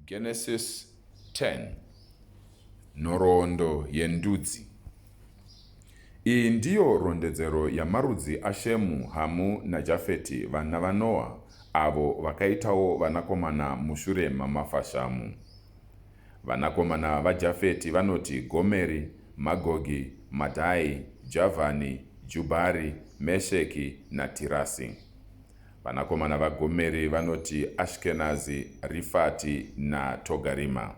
Genesis 10. Nhoroondo yendudzi. Iyi ndiyo rondedzero yamarudzi aShemu, Hamu naJafeti, vana vaNoa, avo vakaitawo vanakomana mushure mamafashamu. Vanakomana vaJafeti vanoti Gomeri, Magogi, Madhai, Javani, Jubhari, Mesheki naTirasi. Vanakomana vaGomeri vanoti Ashkenazi, Rifati naTogarima.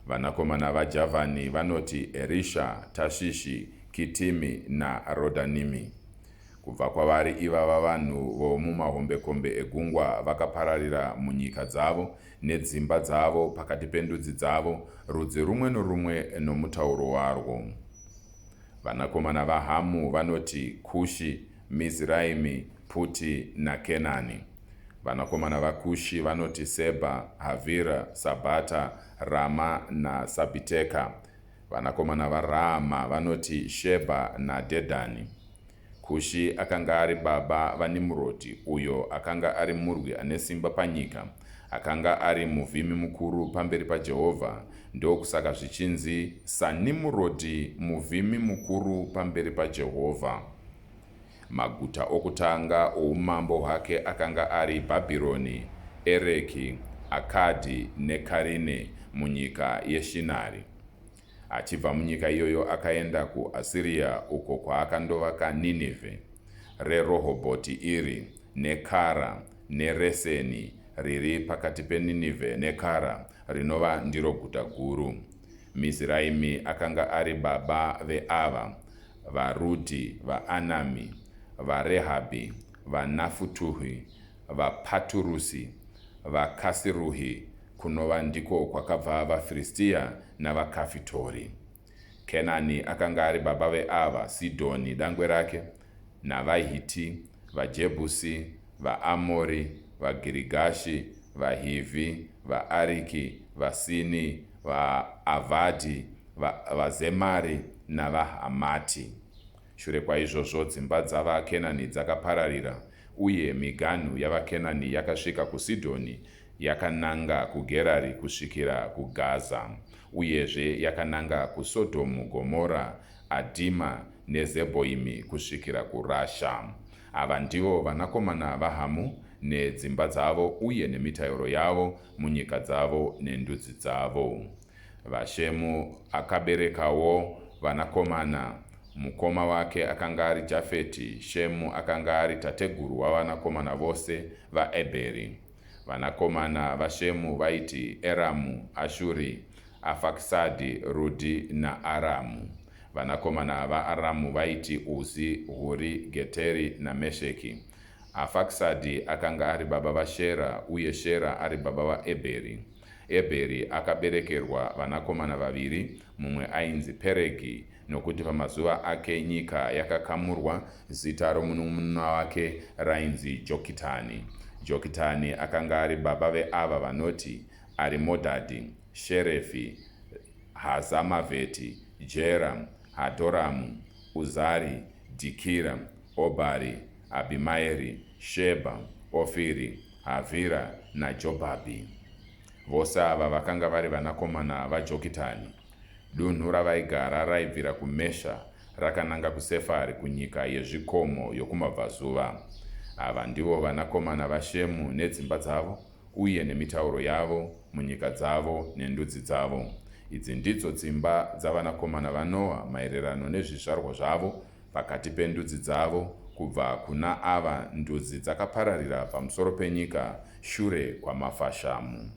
Vanakomana vaJavani vanoti Erisha, Tashishi, Kitimi naRodanimi. Kubva kwavari ivava vanhu vomumahombekombe egungwa vakapararira munyika dzavo nedzimba dzavo pakati pendudzi dzavo, rudzi rumwe norumwe nomutauro warwo. Vanakomana vaHamu vanoti Kushi, Miziraimi, Puti naKenani. Vanakomana vaKushi vanoti Seba, Havira, Sabata, Rama naSabiteka. Vanakomana vaRaama vanoti Sheba naDedani. Kushi akanga ari baba vaNimuroti, uyo akanga ari murwi ane simba panyika, akanga ari muvhimi mukuru pamberi paJehovha. Ndokusaka zvichinzi saNimuroti, muvhimi mukuru pamberi paJehovha. Maguta okutanga oumambo hwake akanga ari Bhabhironi, Ereki, Akadhi neKarine munyika yeShinari. Achibva munyika iyoyo akaenda kuAsiria, uko kwaakandovaka Ninevhe, reRehobhoti iri, neKara neReseni riri pakati peNinevhe neKara, rinova ndiro guta guru. Miziraimi akanga ari baba veava: vaRudhi, vaAnami, vaRehabhi, vaNafutuhi, vaPaturusi, vaKasiruhi, kunova ndiko kwakabva vaFiristia navaKafitori. Kenani akanga ari baba veava: Sidhoni dangwe rake, navaHiti, vaJebhusi, vaAmori, vaGirigashi, vaHivhi, vaAriki, vaSini, vaAvhadhi, vaZemari navaHamati. Shure kwaizvozvo dzimba dzavaKenani dzakapararira, uye miganhu yavaKenani yakasvika kuSidhoni, yakananga kuGerari kusvikira kuGaza, uyezve yakananga kuSodhomu, Gomora, Adhima neZebhoimi kusvikira kuRasha. Ava ndivo vanakomana vaHamu nedzimba dzavo uye nemitauro yavo munyika dzavo nendudzi dzavo. VaShemu akaberekawo vanakomana. Mukoma wake akanga ari Jafeti. Shemu akanga ari tateguru wavanakomana vose vaEbheri. Vanakomana vaShemu vaiti Eramu, Ashuri, Afakisadhi, Rudhi naAramu. Vanakomana vaAramu vaiti Uzi, Huri, Geteri naMesheki. Afakisadhi akanga ari baba vaShera, uye Shera ari baba vaEbheri. Ebheri akaberekerwa vanakomana vaviri, mumwe ainzi Peregi, nokuti pamazuva ake nyika yakakamurwa. Zita romunun'una wake rainzi Jokitani. Jokitani akanga ari baba veava vanoti Arimodhadhi, Sherefi, Hazamavheti, Jera, Hadhoramu, Uzari, Dhikira, Obhari, Abhimaeri, Sheba, Ofiri, Havira naJobhabhi. Vose ava vakanga vari vanakomana vaJokitani. Dunhu ravaigara raibvira kuMesha rakananga kuSefari, kunyika yezvikomo yokumabvazuva. Ava ndivo vanakomana vaShemu nedzimba dzavo uye nemitauro yavo munyika dzavo nendudzi dzavo. Idzi ndidzo dzimba dzavanakomana vaNoa maererano nezvizvarwa zvavo pakati pendudzi dzavo, kubva kuna ava ndudzi dzakapararira pamusoro penyika shure kwamafashamu.